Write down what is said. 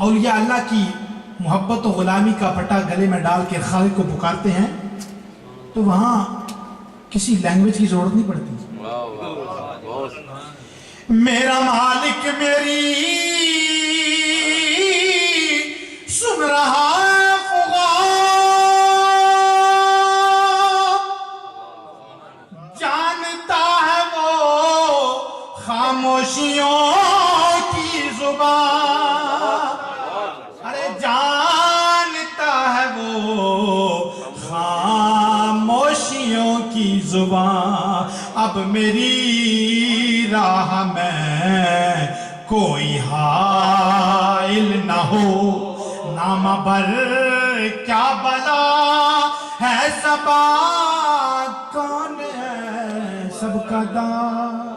اولیاء اللہ کی محبت و غلامی کا پٹا گلے میں ڈال کے خالق کو پکارتے ہیں تو وہاں کسی لینگویج کی ضرورت نہیں پڑتی. میرا مالک میری سن رہا فغاں، جانتا ہے وہ خاموشیوں کی زبان. ارے جانتا ہے وہ خاموشیوں کی زبان. اب میری راہ میں کوئی حائل نہ ہو، نام بر کیا بلا ہے، سبا کون ہے سب کا داں.